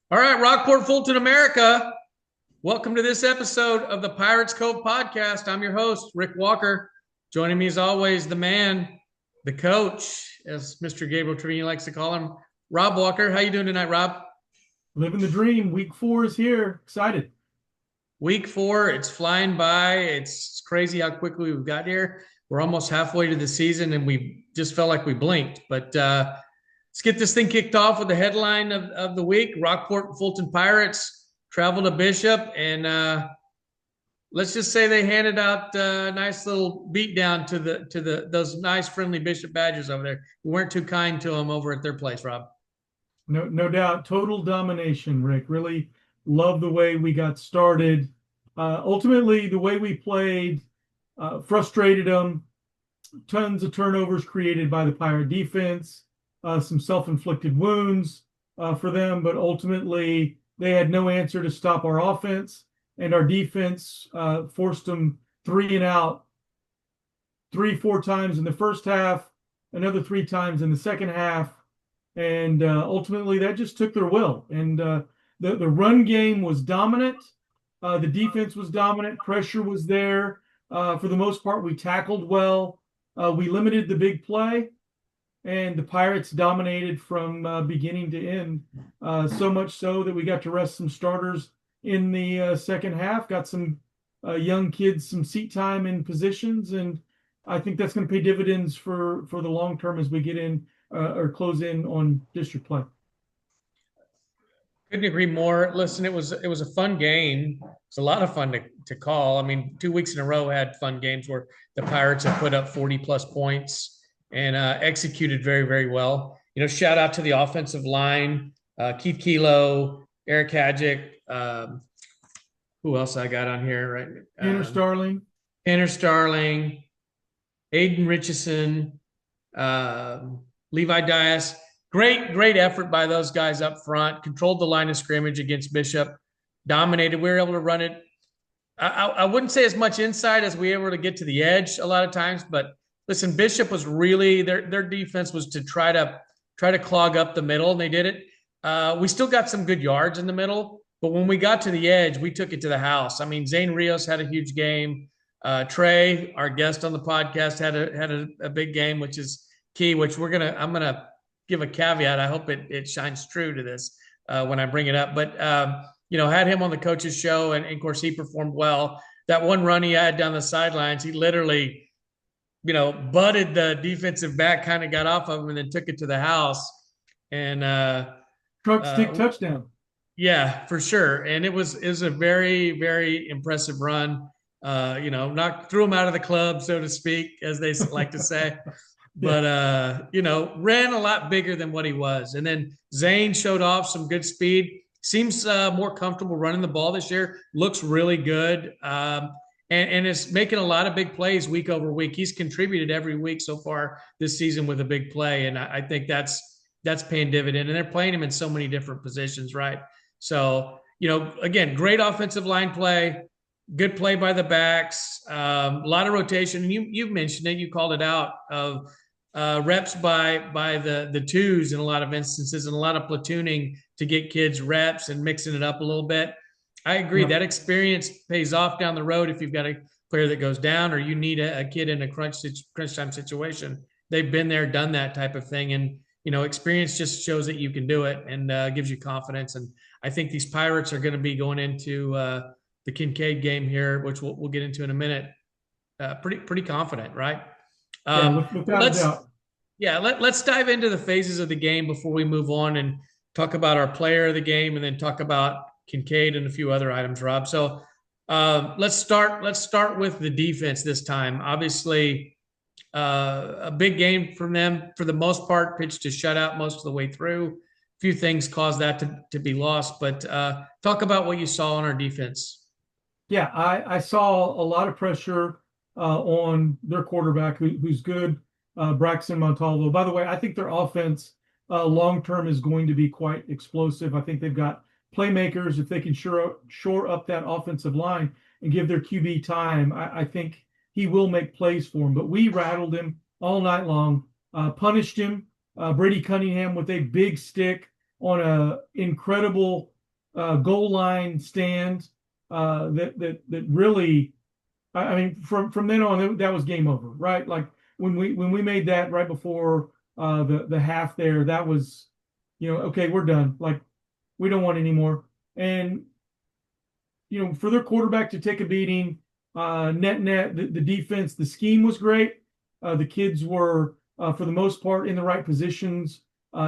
All right, Rockport-Fulton, America. Welcome to this episode of the Pirates Cove podcast. I'm your host, Rick Walker. Joining me as always, the man, the coach, as Mr. Gabriel Trevini likes to call him, Rob Walker. How you doing tonight, Rob? Living the dream. Week 4 is here. Excited. Week 4, it's flying by. It's crazy how quickly we've got here. We're almost halfway to the season, and we just felt like we blinked. But let's get this thing kicked off with the headline of the week. Rockport-Fulton Pirates travel to Bishop, and let's just say they handed out a nice little beatdown to those nice friendly Bishop Badgers over there. We weren't too kind to them over at their place, Rob. No doubt. Total domination, Rick. Really love the way we got started. Ultimately, the way we played frustrated them. Tons of turnovers created by the Pirate defense. Some self-inflicted wounds for them, but ultimately they had no answer to stop our offense, and our defense forced them 3 and out 3-4 times in the first half, another 3 times in the second half, and ultimately that just took their will. And the run game was dominant. The defense was dominant. Pressure was there. For the most part, we tackled well. We limited the big play, and the Pirates dominated from beginning to end, so much so that we got to rest some starters in the second half, got some young kids some seat time in positions, and I think that's going to pay dividends for the long term as we get in or close in on district play. Couldn't agree more. Listen, it was a fun game. It's a lot of fun to call. I mean, 2 weeks in a row had fun games where the Pirates have put up 40 plus points and executed very, very well. You know, shout out to the offensive line, Keith Kilo, Eric Hadjick. Who else I got on here? Right, Tanner Starling, Tanner Starling, Aiden Richardson, Levi Dias. Great effort by those guys up front. Controlled the line of scrimmage against Bishop. Dominated. We were able to run it. I wouldn't say as much inside as we were able to get to the edge a lot of times, but listen, Bishop was really their defense was to try to clog up the middle, and they did it. We still got some good yards in the middle, but when we got to the edge, we took it to the house. I mean, Zane Rios had a huge game. Traey, our guest on the podcast, had a big game, which is key. Which I'm gonna give a caveat. I hope it shines true to this when I bring it up. But had him on the coach's show, and of course he performed well. That one run he had down the sidelines, he literally, butted the defensive back, kind of got off of him, and then took it to the house. And truck stick touchdown. Yeah, for sure. And it was a very, very impressive run. Threw him out of the club, so to speak, as they like to say. But ran a lot bigger than what he was. And then Zane showed off some good speed. Seems more comfortable running the ball this year. Looks really good. And is making a lot of big plays week over week. He's contributed every week so far this season with a big play. And I think that's paying dividend. And they're playing him in so many different positions, right? So, again, great offensive line play. Good play by the backs. A lot of rotation. And you've mentioned it. You called it out of reps by the twos in a lot of instances, and a lot of platooning to get kids reps and mixing it up a little bit. I agree. Yep. That experience pays off down the road if you've got a player that goes down or you need a kid in a crunch time situation. They've been there, done that type of thing. And, experience just shows that you can do it and gives you confidence. And I think these Pirates are going to be going into the KinKaid game here, which we'll get into in a minute. Pretty confident, right? Without a doubt. Yeah, let's dive into the phases of the game before we move on and talk about our player of the game, and then talk about KinKaid and a few other items, Rob. So let's start with the defense this time. Obviously, a big game from them for the most part. Pitched to shutout most of the way through. A few things caused that to be lost, but talk about what you saw on our defense. Yeah, I saw a lot of pressure on their quarterback, who's good, Braxton Montalvo. By the way, I think their offense long term is going to be quite explosive. I think they've got playmakers. If they can shore up that offensive line and give their QB time, I think he will make plays for him. But we rattled him all night long, punished him. Brady Cunningham with a big stick on a incredible goal line stand that really, I mean, from then on, that was game over, right? Like when we made that right before the half there, that was, okay, we're done. Like we don't want any more. And for their quarterback to take a beating, net, the defense, the scheme was great. The kids were, for the most part, in the right positions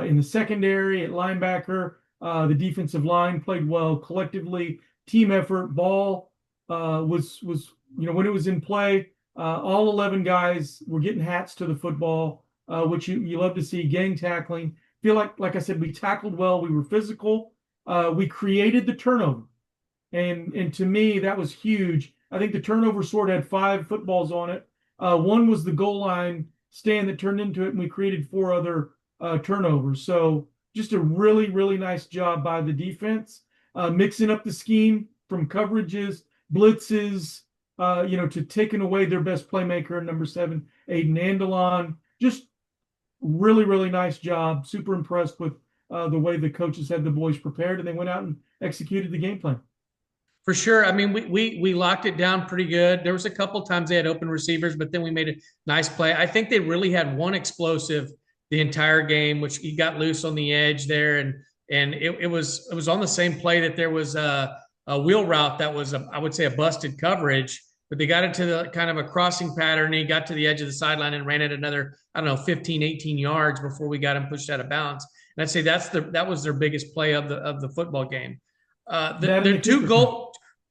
in the secondary, at linebacker. The defensive line played well collectively. Team effort, ball was when it was in play, all 11 guys were getting hats to the football, which you love to see. Gang tackling. Feel like I said, we tackled well. We were physical. We created the turnover. And to me, that was huge. I think the turnover sword had 5 footballs on it. One was the goal line stand that turned into it, and we created 4 other turnovers. So just a really, really nice job by the defense, mixing up the scheme from coverages, blitzes, to taking away their best playmaker, number 7, Aiden Andelon. Just really, really nice job. Super impressed with the way the coaches had the boys prepared, and they went out and executed the game plan. For sure. I mean, we locked it down pretty good. There was a couple times they had open receivers, but then we made a nice play. I think they really had one explosive the entire game, which he got loose on the edge there, and it was on the same play that there was a wheel route that was I would say a busted coverage, but they got into the kind of a crossing pattern. And he got to the edge of the sideline and ran it another 15, 18 yards before we got him pushed out of bounds. And I'd say that was their biggest play of the football game. The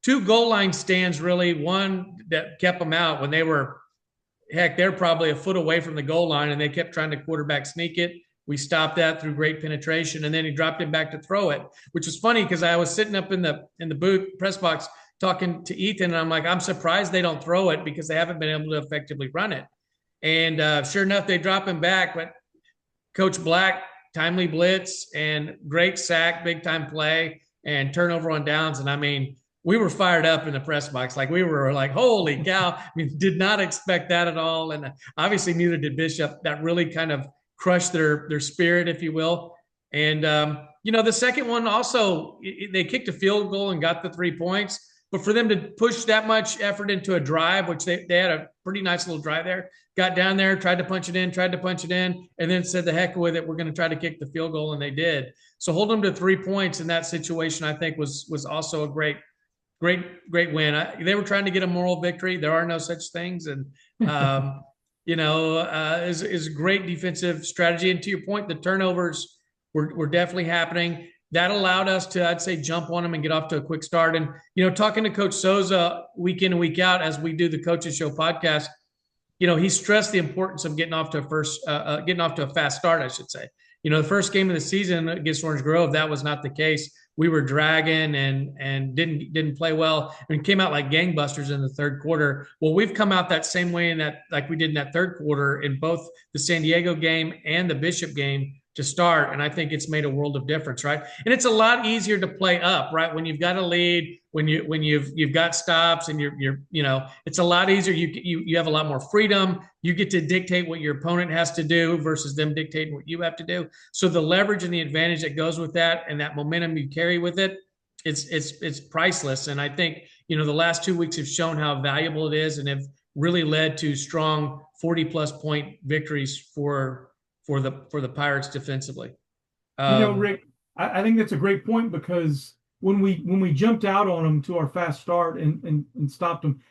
two goal line stands, really, one that kept them out when they're probably a foot away from the goal line, and they kept trying to quarterback sneak it. We stopped that through great penetration, and then he dropped it back to throw it, which was funny because I was sitting up in the booth press box talking to Ethan, and I'm like, I'm surprised they don't throw it because they haven't been able to effectively run it. And sure enough, they drop him back, but Coach Black, timely blitz and great sack, big time play, and turnover on downs. And I mean, we were fired up in the press box. Like we were like, holy cow. I mean, did not expect that at all. And obviously neither did Bishop. That really kind of crushed their spirit, if you will. And, the second one also, they kicked a field goal and got the 3 points. But for them to push that much effort into a drive, which they had a pretty nice little drive there, got down there, tried to punch it in, and then said the heck with it, we're going to try to kick the field goal, and they did. So hold them to 3 points in that situation, I think, was also a great win. They were trying to get a moral victory. There are no such things. And, is a great defensive strategy. And to your point, the turnovers were definitely happening. That allowed us to, I'd say, jump on them and get off to a quick start. And, talking to Coach Souza week in and week out as we do the Coaches Show podcast, he stressed the importance of getting off to a fast start, I should say. The first game of the season against Orange Grove, that was not the case. We were dragging and didn't play well. I mean, came out like gangbusters in the third quarter. Well, we've come out that same way like we did in that third quarter in both the San Diego game and the Bishop game to start. And I think it's made a world of difference, right? And it's a lot easier to play up, right? When you've got a lead, when you've got stops and you're it's a lot easier. You have a lot more freedom. You get to dictate what your opponent has to do versus them dictating what you have to do. So the leverage and the advantage that goes with that and that momentum you carry with it, it's priceless. And I think, the last 2 weeks have shown how valuable it is and have really led to strong 40+ point victories for the Pirates defensively. Rick, I think that's a great point because when we jumped out on them to our fast start and stopped them,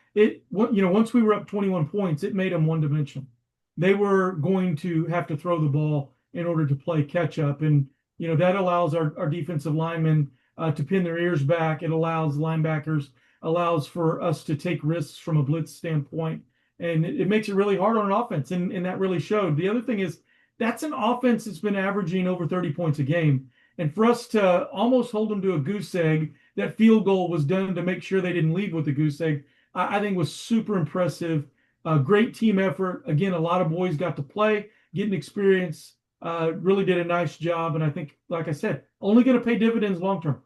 once we were up 21 points, it made them one-dimensional. They were going to have to throw the ball in order to play catch up, and that allows our defensive linemen to pin their ears back. It allows linebackers, allows for us to take risks from a blitz standpoint, and it makes it really hard on an offense, and that really showed. The other thing is that's an offense that's been averaging over 30 points a game. And for us to almost hold them to a goose egg, that field goal was done to make sure they didn't leave with the goose egg, I think was super impressive. Great team effort. Again, a lot of boys got to play, getting experience, really did a nice job. And I think, like I said, only going to pay dividends long-term.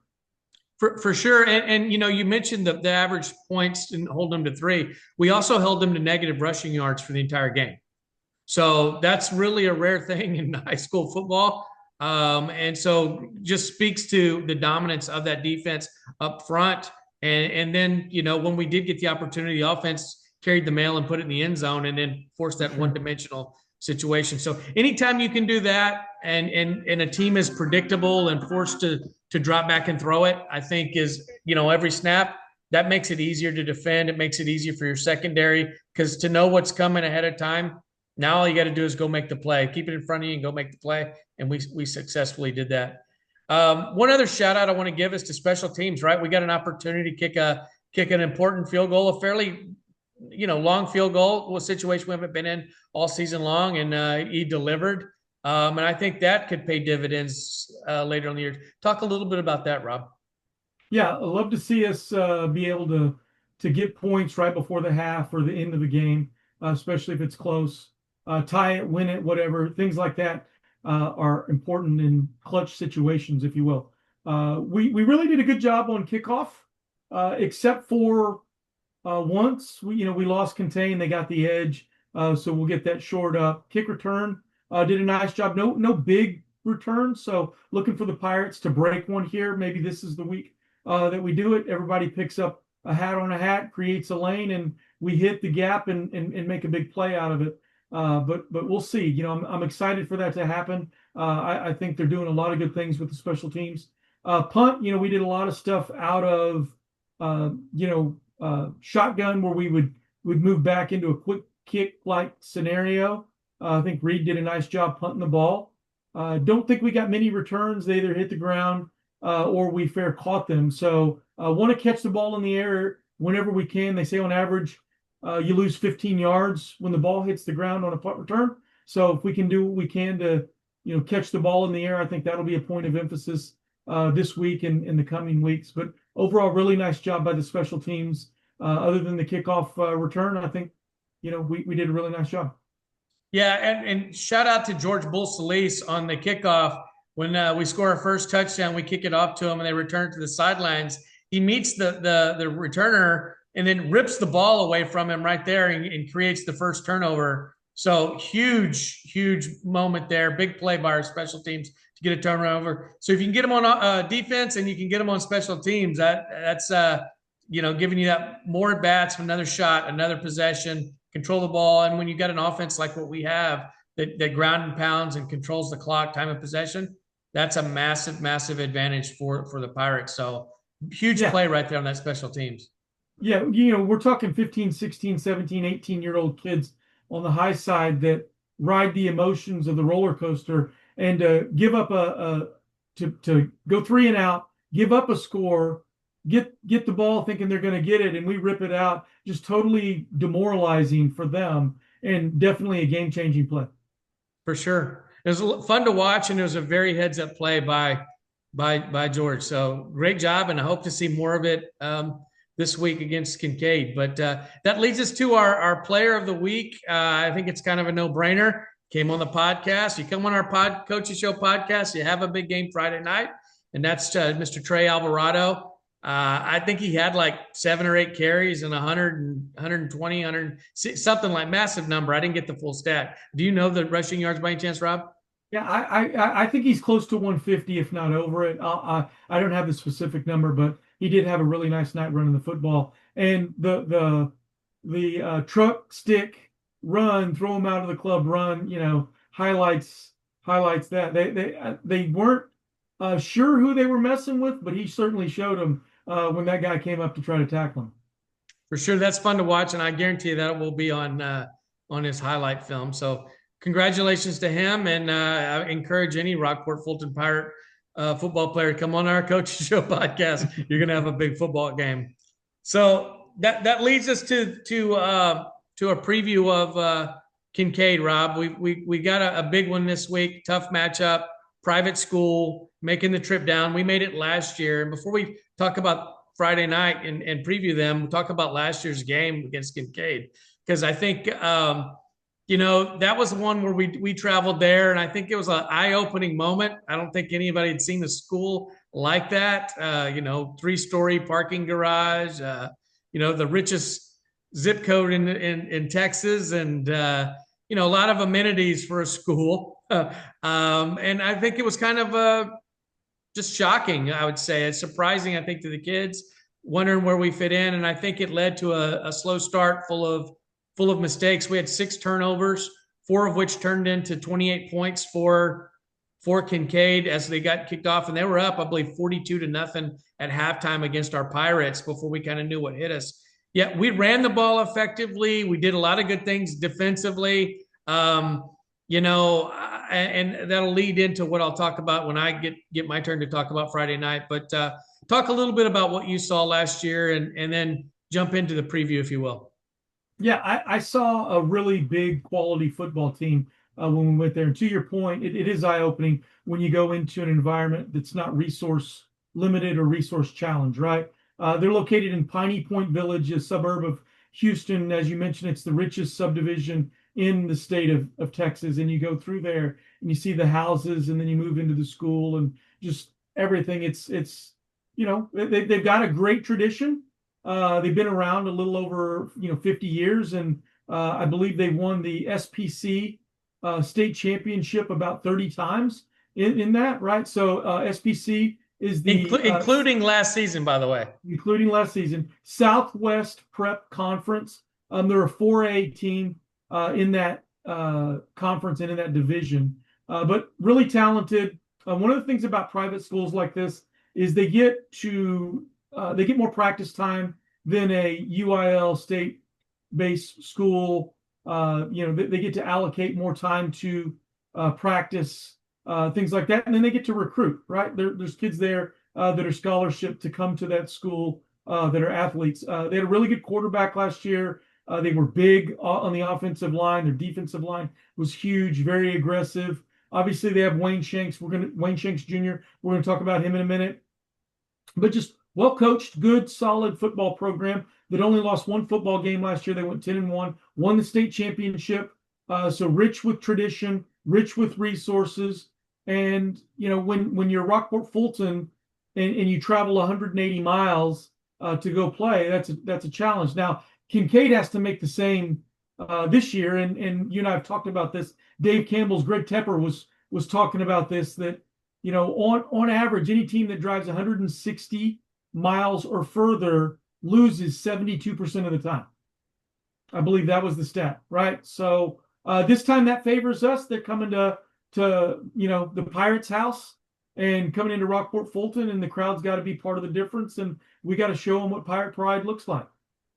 For sure. And you mentioned the average points and hold them to 3. We also held them to negative rushing yards for the entire game. So that's really a rare thing in high school football. And so just speaks to the dominance of that defense up front. And then, when we did get the opportunity, the offense carried the mail and put it in the end zone and then forced that one-dimensional situation. So anytime you can do that and a team is predictable and forced to drop back and throw it, I think is, every snap, that makes it easier to defend. It makes it easier for your secondary because to know what's coming ahead of time, now all you got to do is go make the play. Keep it in front of you and go make the play. And we successfully did that. One other shout out I want to give is to special teams, right? We got an opportunity to kick an important field goal, a fairly, long field goal, a situation we haven't been in all season long, and he delivered. And I think that could pay dividends later in the year. Talk a little bit about that, Rob. Yeah, I'd love to see us be able to get points right before the half or the end of the game, especially if it's close. Tie it, win it, whatever. Things like that are important in clutch situations, if you will. We really did a good job on kickoff, except for once we lost contain. They got the edge, so we'll get that shored up. Kick return did a nice job. No big return, so looking for the Pirates to break one here. Maybe this is the week that we do it. Everybody picks up a hat on a hat, creates a lane, and we hit the gap and make a big play out of it. But we'll see. I'm excited for that to happen. I think they're doing a lot of good things with the special teams. Punt, we did a lot of stuff out of shotgun where we would move back into a quick kick like scenario. I think Reed did a nice job punting the ball. Don't think we got many returns. They either hit the ground or we fair caught them. So want to catch the ball in the air whenever we can. They say on average you lose 15 yards when the ball hits the ground on a punt return. So if we can do what we can to catch the ball in the air, I think that'll be a point of emphasis this week and in the coming weeks. But overall, really nice job by the special teams. Other than the kickoff return, I think we did a really nice job. Yeah, and shout out to George Bull Solis on the kickoff. When we score our first touchdown, we kick it off to him and they return to the sidelines. He meets the returner and then rips the ball away from him right there and creates the first turnover. So huge moment there. Big play by our special teams to get a turnover. So if you can get them on defense and you can get them on special teams, that's giving you that more at bats, another shot, another possession, control the ball. And when you got an offense like what we have that ground and pounds and controls the clock, time of possession, that's a massive advantage for the Pirates. So huge play right there on that special teams. Yeah, we're talking 15, 16, 17, 18-year-old kids on the high side that ride the emotions of the roller coaster and give up to go 3 and out, give up a score, get the ball thinking they're going to get it, and we rip it out, just totally demoralizing for them and definitely a game-changing play. For sure. It was fun to watch, and it was a very heads-up play by George. So great job, and I hope to see more of it this week against KinKaid. But that leads us to our player of the week. I think it's kind of a no-brainer. Came on the podcast. You come on our Coaches Show podcast, you have a big game Friday night, and that's Mr. Traey Alvarado. I think he had like 7 or 8 carries and 120, something like massive number. I didn't get the full stat. Do you know the rushing yards by any chance, Rob? Yeah, I think he's close to 150, if not over it. I don't have the specific number, but he did have a really nice night running the football. And the truck stick run, throw him out of the club run, highlights that. They weren't sure who they were messing with, but he certainly showed them when that guy came up to try to tackle him. For sure, that's fun to watch, and I guarantee you that will be on his highlight film. So congratulations to him, and I encourage any Rockport-Fulton Pirate football player to come on our Coaches Show podcast. You're going to have a big football game. So that leads us to a preview of KinKaid, Rob. We got a big one this week. Tough matchup. Private school, making the trip down. We made it last year. And before we talk about Friday night and preview them, we'll talk about last year's game against KinKaid. Because I think, that was the one where we traveled there. And I think it was an eye-opening moment. I don't think anybody had seen a school like that. 3-story parking garage, the richest zip code in Texas. And, a lot of amenities for a school. And I think it was kind of just shocking, I would say. It's surprising, I think, to the kids, wondering where we fit in. And I think it led to a slow start full of mistakes. We had 6 turnovers, 4 of which turned into 28 points for KinKaid as they got kicked off. And they were up, I believe, 42-0 at halftime against our Pirates before we kind of knew what hit us. Yeah, we ran the ball effectively. We did a lot of good things defensively. You know, and that'll lead into what I'll talk about when I get my turn to talk about Friday night. But talk a little bit about what you saw last year, and then jump into the preview, if you will. Yeah, I saw a really big quality football team when we went there. And to your point, it is eye-opening when you go into an environment that's not resource limited or resource challenged, right? They're located in Piney Point Village, a suburb of Houston. As you mentioned, it's the richest subdivision in the state of Texas. And you go through there and you see the houses, and then you move into the school and just everything. It's you know, they've got a great tradition. They've been around a little over 50 years, and I believe they won the SPC state championship about 30 times in that, right? So SPC is the including last season, by the way. Including last season, Southwest Prep Conference. They're a 4A team in that conference and in that division, but really talented. One of the things about private schools like this is they get more practice time than a UIL state-based school. They get to allocate more time to practice, things like that, and then they get to recruit. Right, there's kids there that are scholarship to come to that school that are athletes. They had a really good quarterback last year. They were big on the offensive line. Their defensive line was huge, very aggressive. Obviously, they have Wayne Shanks. Wayne Shanks Jr. We're going to talk about him in a minute. But just well-coached, good, solid football program that only lost 1 football game last year. They went 10-1, won the state championship. So rich with tradition, rich with resources. And, when you're Rockport-Fulton and you travel 180 miles to go play, that's a challenge. Now, KinKaid has to make the same this year. And you and I have talked about this. Dave Campbell's Greg Tepper was talking about this, that on average, any team that drives 160 miles or further loses 72% of the time. I believe that was the stat, right? So this time that favors us. They're coming to the Pirates' house and coming into Rockport-Fulton, and the crowd's got to be part of the difference, and we got to show them what Pirate Pride looks like.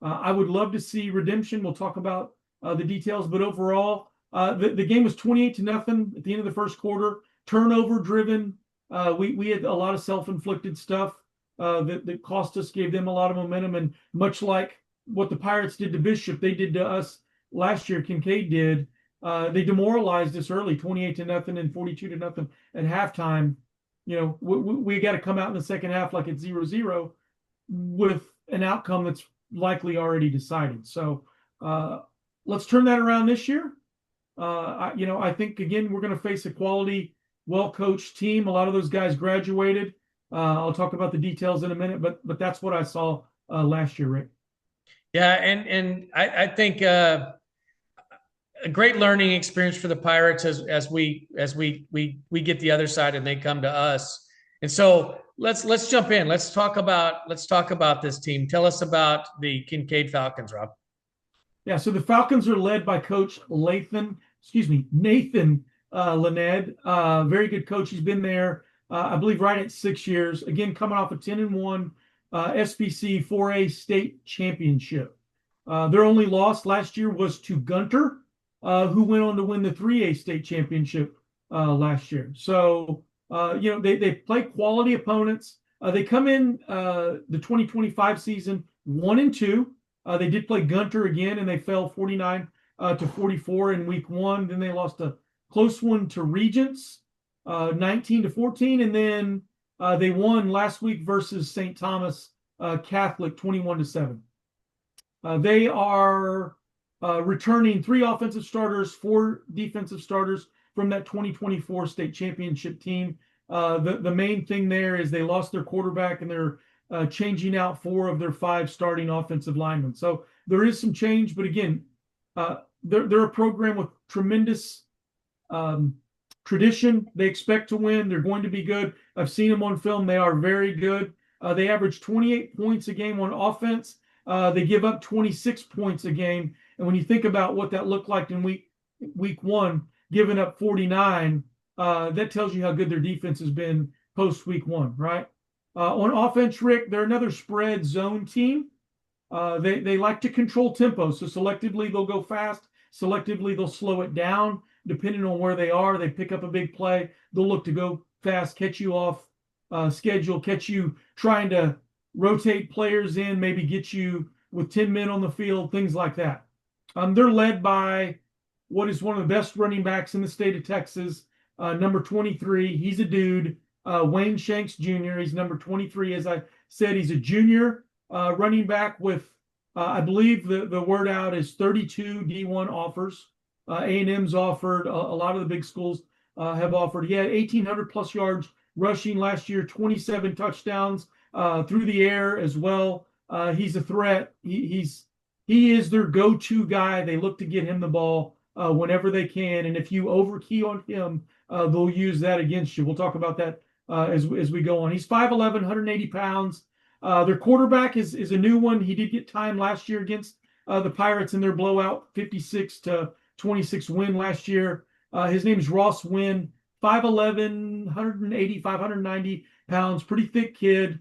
I would love to see redemption. We'll talk about the details, but overall, the game was 28-0 at the end of the first quarter. Turnover driven. We had a lot of self-inflicted stuff that cost us, gave them a lot of momentum, and much like what the Pirates did to Bishop, they did to us last year. KinKaid did. They demoralized us early, 28-0 and 42-0 at halftime. We got to come out in the second half like it's 0-0 with an outcome that's likely already decided. So let's turn that around this year. I think, again, we're going to face a quality, well-coached team. A lot of those guys graduated. I'll talk about the details in a minute, but that's what I saw last year, Rick. Yeah, and I think a great learning experience for the Pirates as we get the other side and they come to us. And so let's jump in. Let's talk about this team. Tell us about the KinKaid Falcons, Rob. Yeah, so the Falcons are led by Coach Nathan Laned. Very good coach. He's been there, I believe, right at 6 years. Again, coming off a 10-1 SBC 4A state championship. Their only loss last year was to Gunter, who went on to win the 3A state championship last year. So, they play quality opponents. They come in the 2025 season 1-2. They did play Gunter again, and they fell 49-44 in week 1. Then they lost a close one to Regents, 19-14, and then they won last week versus St. Thomas Catholic, 21-7. They are returning 3 offensive starters, 4 defensive starters from that 2024 state championship team. The main thing there is they lost their quarterback, and they're changing out 4 of their 5 starting offensive linemen. So there is some change, but again, they're a program with tremendous tradition. They expect to win. They're going to be good. I've seen them on film. They are very good. They average 28 points a game on offense. They give up 26 points a game. And when you think about what that looked like in week one, giving up 49, that tells you how good their defense has been post week one, right? On offense, Rick, they're another spread zone team. They like to control tempo. So selectively, they'll go fast. Selectively, they'll slow it down. Depending on where they are, they pick up a big play. They'll look to go fast, catch you off schedule, catch you trying to rotate players in, maybe get you with 10 men on the field, things like that. They're led by what is one of the best running backs in the state of Texas, number 23. He's a dude, Wayne Shanks Jr. He's number 23. As I said, he's a junior running back with, I believe the word out is 32 D1 offers. A&M's offered, a lot of the big schools have offered. He had 1,800 plus yards rushing last year, 27 touchdowns through the air as well. He's a threat. He is their go-to guy. They look to get him the ball whenever they can. And if you overkey on him, they'll use that against you. We'll talk about that as we go on. He's 5'11", 180 pounds. Their quarterback is a new one. He did get time last year against the Pirates in their blowout 56-26 win last year. His name is Ross Wynn, 5'11", 185, 190 pounds, pretty thick kid,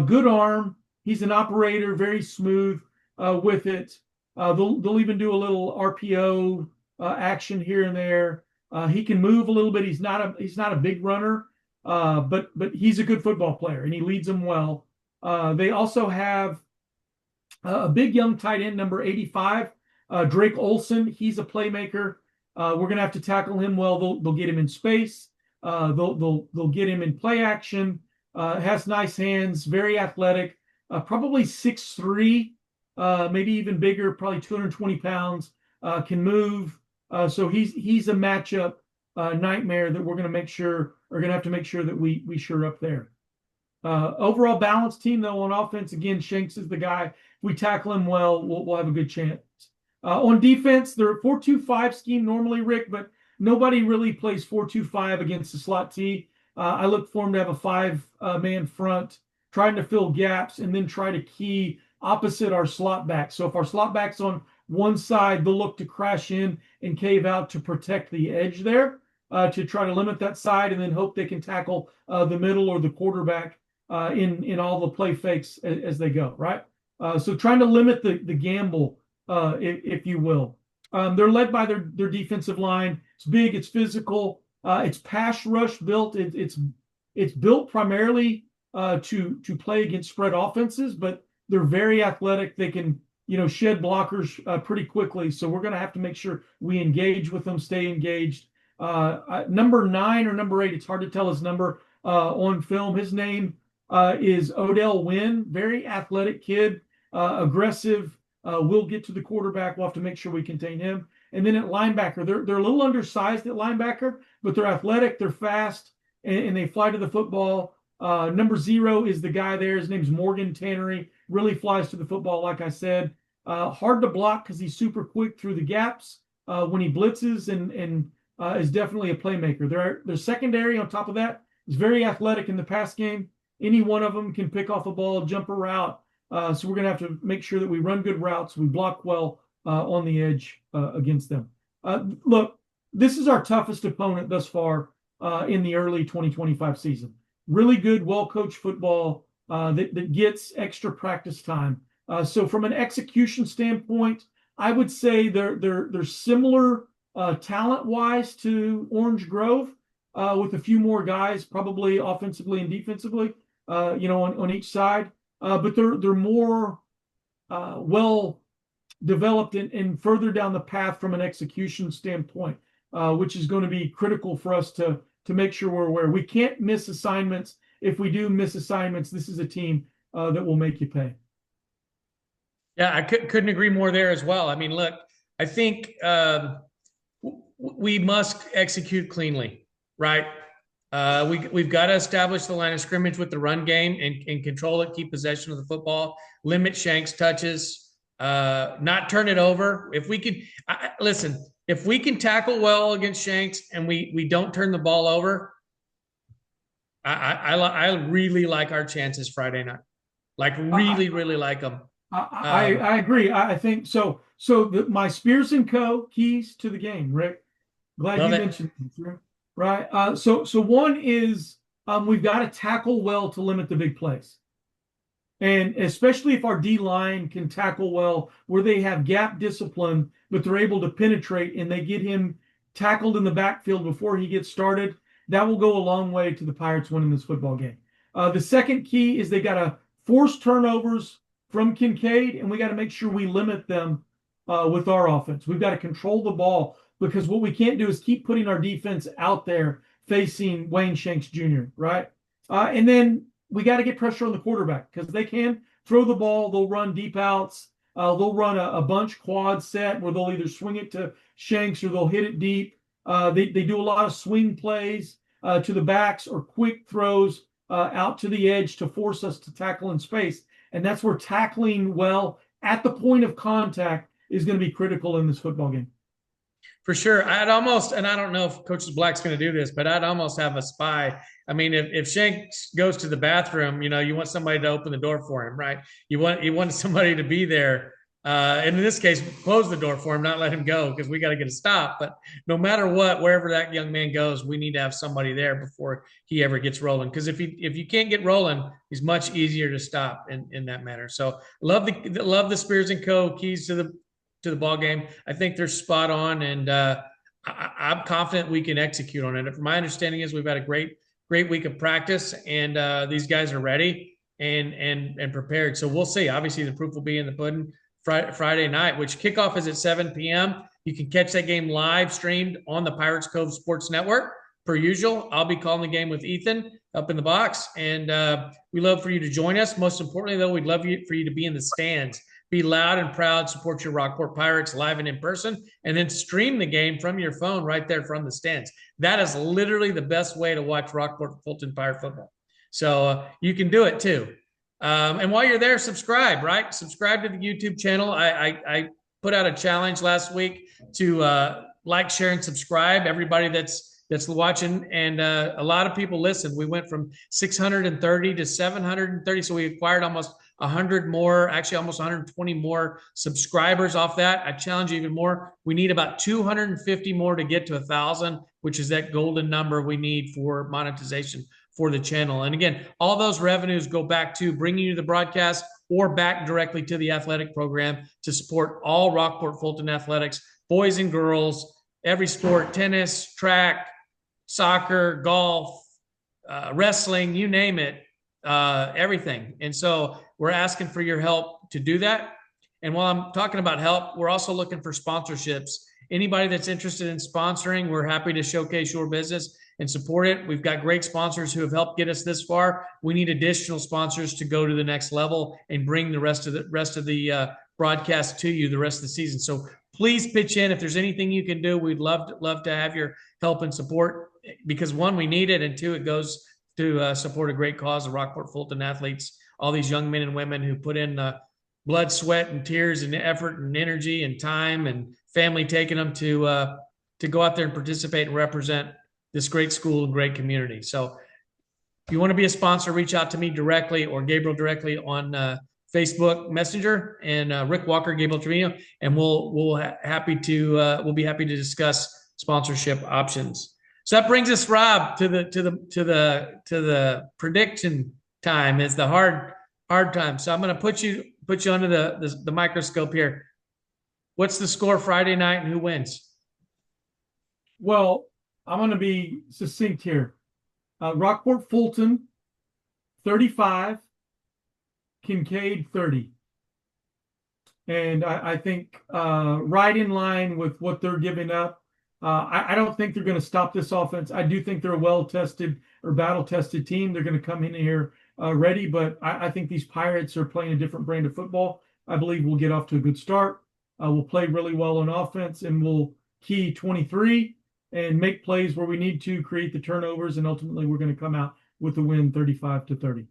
good arm. He's an operator, very smooth with it. They'll even do a little RPO action here and there. He can move a little bit. He's not a big runner, but he's a good football player and he leads them well. They also have a big young tight end, number 85, Drake Olson. He's a playmaker. We're going to have to tackle him well. They'll get him in space. They'll get him in play action. Has nice hands, very athletic, probably 6'3", maybe even bigger, probably 220 pounds, can move. So he's a matchup nightmare that we're going to have to make sure that we shore up there. Overall balanced team, though, on offense, again, Shanks is the guy. If we tackle him well, we'll have a good chance. On defense, they're a 4-2-5 scheme normally, Rick, but nobody really plays 4-2-5 against the slot T. I look for them to have a five-man front, trying to fill gaps, and then try to key opposite our slot back. So if our slot back's on one side, they'll look to crash in and cave out to protect the edge there, to try to limit that side, and then hope they can tackle the middle or the quarterback in all the play fakes as they go, right? So trying to limit the gamble, if you will. They're led by their defensive line. It's big, it's physical, it's pass rush built. It's built primarily to play against spread offenses, but they're very athletic. They can shed blockers pretty quickly. So we're going to have to make sure we engage with them, stay engaged. Number 9 or number 8, it's hard to tell his number on film. His name is Odell Wynn, very athletic kid, aggressive, will get to the quarterback. We'll have to make sure we contain him. And then at linebacker, they're a little undersized at linebacker, but they're athletic, they're fast, and they fly to the football. Number 0 is the guy there. His name's Morgan Tannery, really flies to the football, like I said. Hard to block because he's super quick through the gaps when he blitzes, and is definitely a playmaker. Their secondary, on top of that, is very athletic in the pass game. Any one of them can pick off a ball, jump a route. So we're going to have to make sure that we run good routes, we block well on the edge against them. Look, this is our toughest opponent thus far in the early 2025 season. Really good, well-coached football that gets extra practice time. So from an execution standpoint, I would say they're similar talent-wise to Orange Grove, with a few more guys, probably offensively and defensively, on each side. But they're more well developed and further down the path from an execution standpoint, which is going to be critical for us to make sure we're aware. We can't miss assignments. If we do miss assignments, this is a team that will make you pay. Yeah, I couldn't agree more there as well. I mean, look, I think we must execute cleanly, right? We've got to establish the line of scrimmage with the run game and control it, keep possession of the football, limit Shanks touches, not turn it over. If we can, listen, if we can tackle well against Shanks and we don't turn the ball over, I really like our chances Friday night. Like really like them. I agree. I think so. My Spears and Co. keys to the game, Rick. Glad you mentioned this, right? So one is we've got to tackle well to limit the big plays. And especially if our D line can tackle well, where they have gap discipline, but they're able to penetrate and they get him tackled in the backfield before he gets started, that will go a long way to the Pirates winning this football game. The second key is they got to force turnovers from KinKaid, and we got to make sure we limit them with our offense. We've got to control the ball, because what we can't do is keep putting our defense out there facing Wayne Shanks Jr., right? And then we got to get pressure on the quarterback, because they can throw the ball. They'll run deep outs. They'll run a bunch quad set where they'll either swing it to Shanks or they'll hit it deep. They do a lot of swing plays to the backs or quick throws out to the edge to force us to tackle in space. And that's where tackling well at the point of contact is going to be critical in this football game. For sure. I'd almost, and I don't know if Coach Black's going to do this, but I'd almost have a spy. I mean, if Shanks goes to the bathroom, you want somebody to open the door for him, right? You want somebody to be there. And in this case, close the door for him, not let him go, because we got to get a stop. But no matter what, wherever that young man goes, we need to have somebody there before he ever gets rolling. Because if you can't get rolling, he's much easier to stop in that manner. So love the Spears and Co. keys to the ball game. I think they're spot on, and I'm confident we can execute on it. My understanding is we've had a great week of practice, and these guys are ready and prepared. So we'll see. Obviously, the proof will be in the pudding Friday night, which kickoff is at 7 p.m. You can catch that game live streamed on the Pirates Cove Sports Network. Per usual, I'll be calling the game with Ethan up in the box, and we love for you to join us. Most importantly, though, we'd love for you to be in the stands. Be loud and proud, support your Rockport Pirates live and in person, and then stream the game from your phone right there from the stands. That is literally the best way to watch Rockport-Fulton Pirate football. So you can do it too. And while you're there, subscribe, right? Subscribe to the YouTube channel. I put out a challenge last week to like, share, and subscribe. Everybody that's watching, and a lot of people listen. We went from 630 to 730, so we acquired almost 100 more, actually almost 120 more subscribers off that. I challenge you even more. We need about 250 more to get to 1,000, which is that golden number we need for monetization for the channel. And again, all those revenues go back to bringing you the broadcast or back directly to the athletic program to support all Rockport-Fulton athletics, boys and girls, every sport, tennis, track, soccer, golf, wrestling, you name it, everything. And so we're asking for your help to do that. And while I'm talking about help, we're also looking for sponsorships. Anybody that's interested in sponsoring, we're happy to showcase your business and support it. We've got great sponsors who have helped get us this far. We need additional sponsors to go to the next level and bring the rest of the broadcast to you the rest of the season. So please pitch in. If there's anything you can do, we'd love to have your help and support, because one, we need it, and two, it goes to support a great cause, the Rockport-Fulton athletes, all these young men and women who put in blood, sweat, and tears and effort and energy and time, and family taking them to go out there and participate and represent this great school and great community. So if you want to be a sponsor, reach out to me directly or Gabriel directly on Facebook Messenger, and Rick Walker, Gabriel Trevino, and we'll be happy to discuss sponsorship options. So that brings us, Rob, to the prediction time. Is the hard time. So I'm going to put you under the microscope here. What's the score Friday night, and who wins? Well, I'm going to be succinct here. Rockport-Fulton 35, KinKaid 30. And I think right in line with what they're giving up. I don't think they're going to stop this offense. I do think they're a well-tested or battle-tested team. They're going to come in here ready, but I think these Pirates are playing a different brand of football. I believe we'll get off to a good start. We'll play really well on offense, and we'll key 23 and make plays where we need to, create the turnovers, and ultimately we're going to come out with the win 35-30.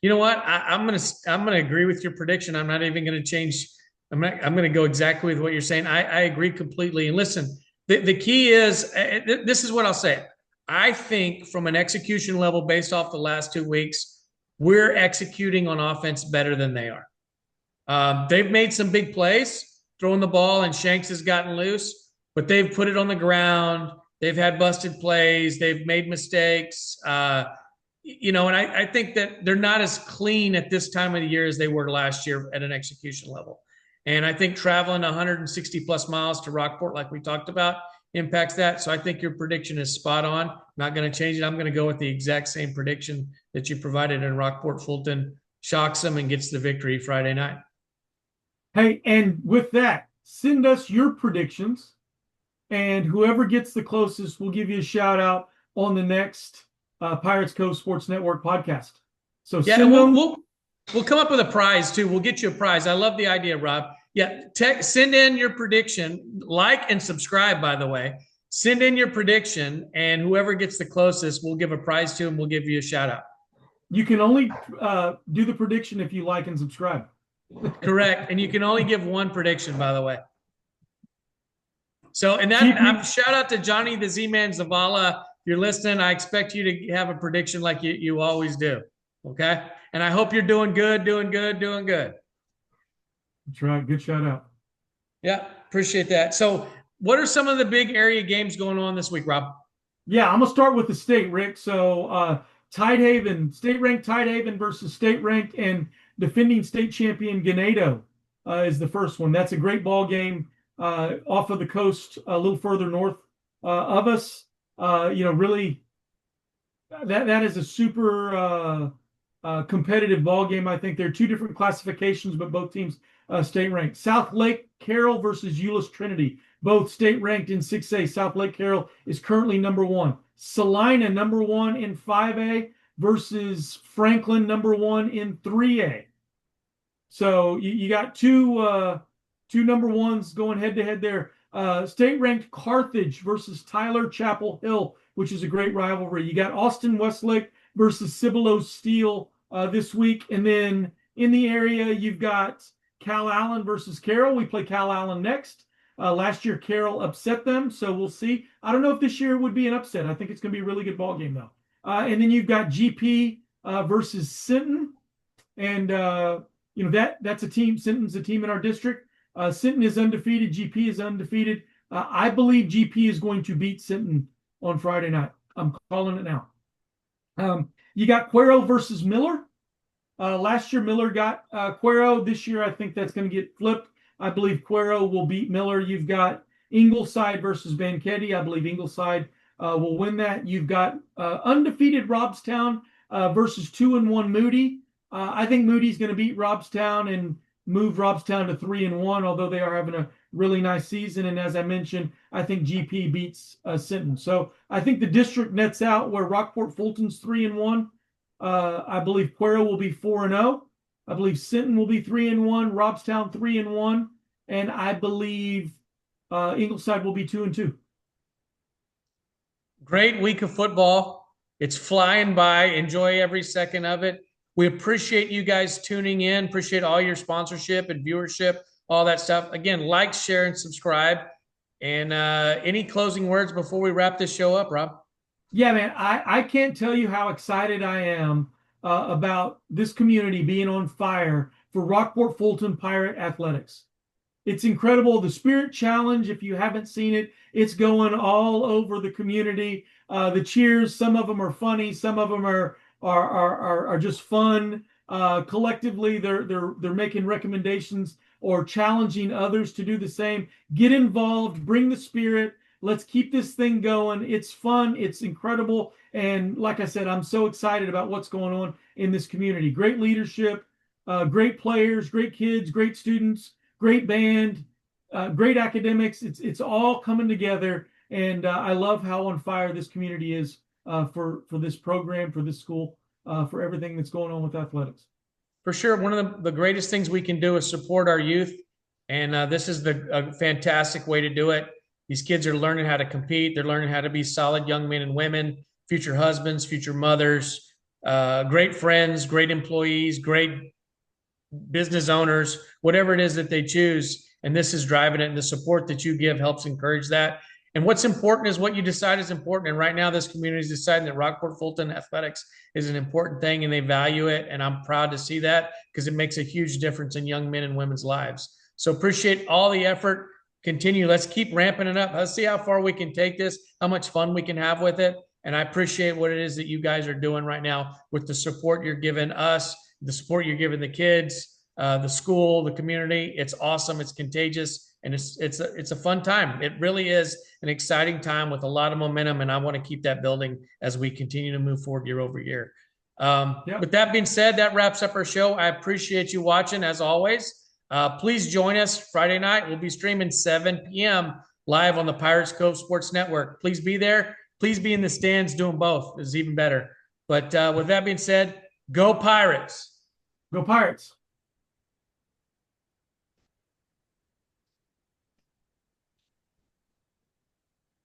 You know what? I'm gonna agree with your prediction. I'm not even going to change I'm going to go exactly with what you're saying. I agree completely. And listen, the key is this is what I'll say. I think from an execution level, based off the last 2 weeks, we're executing on offense better than they are. They've made some big plays, throwing the ball, and Shanks has gotten loose, but they've put it on the ground. They've had busted plays. They've made mistakes. And I think that they're not as clean at this time of the year as they were last year at an execution level. And I think traveling 160 plus miles to Rockport, like we talked about, impacts that. So I think your prediction is spot on. Not going to change it. I'm going to go with the exact same prediction that you provided in Rockport-Fulton. Shocks them and gets the victory Friday night. Hey, and with that, send us your predictions, and whoever gets the closest, we'll give you a shout out on the next Pirates Cove Sports Network podcast. So yeah, we'll come up with a prize too. We'll get you a prize. I love the idea, Rob. Yeah, send in your prediction, like and subscribe, by the way. Send in your prediction, and whoever gets the closest, we'll give a prize to, and we'll give you a shout out. You can only do the prediction if you like and subscribe. Correct. And you can only give one prediction, by the way. So, and that shout out to Johnny the Z-Man Zavala. If you're listening, I expect you to have a prediction like you always do. Okay. And I hope you're doing good. That's right. Good shout out. Yeah. Appreciate that. So what are some of the big area games going on this week, Rob? Yeah, I'm going to start with the state, Rick. So Tidehaven, state-ranked Tidehaven versus state-ranked and defending state champion Ganado is the first one. That's a great ball game off of the coast, a little further north of us. Really, that is a super competitive ball game. I think there are two different classifications, but both teams state-ranked. South Lake Carroll versus Euless Trinity, both state-ranked in 6A. South Lake Carroll is currently number 1. Salina, number 1 in 5A versus Franklin, number 1 in 3A. So you got two number ones going head-to-head there. State-ranked Carthage versus Tyler Chapel Hill, which is a great rivalry. You got Austin Westlake versus Cibolo Steel this week. And then in the area, you've got Cal Allen versus Carroll. We play Cal Allen next. Last year, Carroll upset them, so we'll see. I don't know if this year would be an upset. I think it's going to be a really good ball game, though. And then you've got GP versus Sinton. And, that's a team. Sinton's a team in our district. Sinton is undefeated. GP is undefeated. I believe GP is going to beat Sinton on Friday night. I'm calling it now. You got Cuero versus Miller. Last year, Miller got Cuero. This year, I think that's going to get flipped. I believe Cuero will beat Miller. You've got Ingleside versus Banquetti. I believe Ingleside will win that. You've got undefeated Robstown versus 2-1 Moody. I think Moody's going to beat Robstown and move Robstown to 3-1, although they are having a really nice season. And as I mentioned, I think GP beats Sinton. So I think the district nets out where Rockport-Fulton's 3-1. I believe Cuero will be 4-0. I believe Sinton will be 3-1, Robstown 3-1, and I believe Ingleside will be 2-2. Great week of football. It's flying by. Enjoy every second of it. We appreciate you guys tuning in. Appreciate all your sponsorship and viewership, all that stuff. Again, like, share, and subscribe. And any closing words before we wrap this show up, Rob? Yeah, man, I can't tell you how excited I am about this community being on fire for Rockport-Fulton Pirate Athletics. It's incredible. The Spirit Challenge, if you haven't seen it, it's going all over the community. The cheers, some of them are funny, some of them are just fun. Collectively, they're making recommendations or challenging others to do the same. Get involved, bring the spirit. Let's keep this thing going. It's fun. It's incredible. And like I said, I'm so excited about what's going on in this community. Great leadership, great players, great kids, great students, great band, great academics. It's all coming together. And I love how on fire this community is for this program, for this school, for everything that's going on with athletics. For sure. One of the greatest things we can do is support our youth. And this is a fantastic way to do it. These kids are learning how to compete. They're learning how to be solid young men and women, future husbands, future mothers, great friends, great employees, great business owners, whatever it is that they choose. And this is driving it. And the support that you give helps encourage that. And what's important is what you decide is important. And right now, this community is deciding that Rockport-Fulton athletics is an important thing and they value it. And I'm proud to see that because it makes a huge difference in young men and women's lives. So appreciate all the effort. Continue. Let's keep ramping it up. Let's see how far we can take this, how much fun we can have with it. And I appreciate what it is that you guys are doing right now with the support you're giving us, the support you're giving the kids, the school, the community. It's awesome. It's contagious. And it's a fun time. It really is an exciting time with a lot of momentum. And I want to keep that building as we continue to move forward year over year. With that being said, that wraps up our show. I appreciate you watching as always. Please join us Friday night. We'll be streaming 7 p.m. live on the Pirates Cove Sports Network. Please be there. Please be in the stands doing both. It's even better. But with that being said, go Pirates. Go Pirates.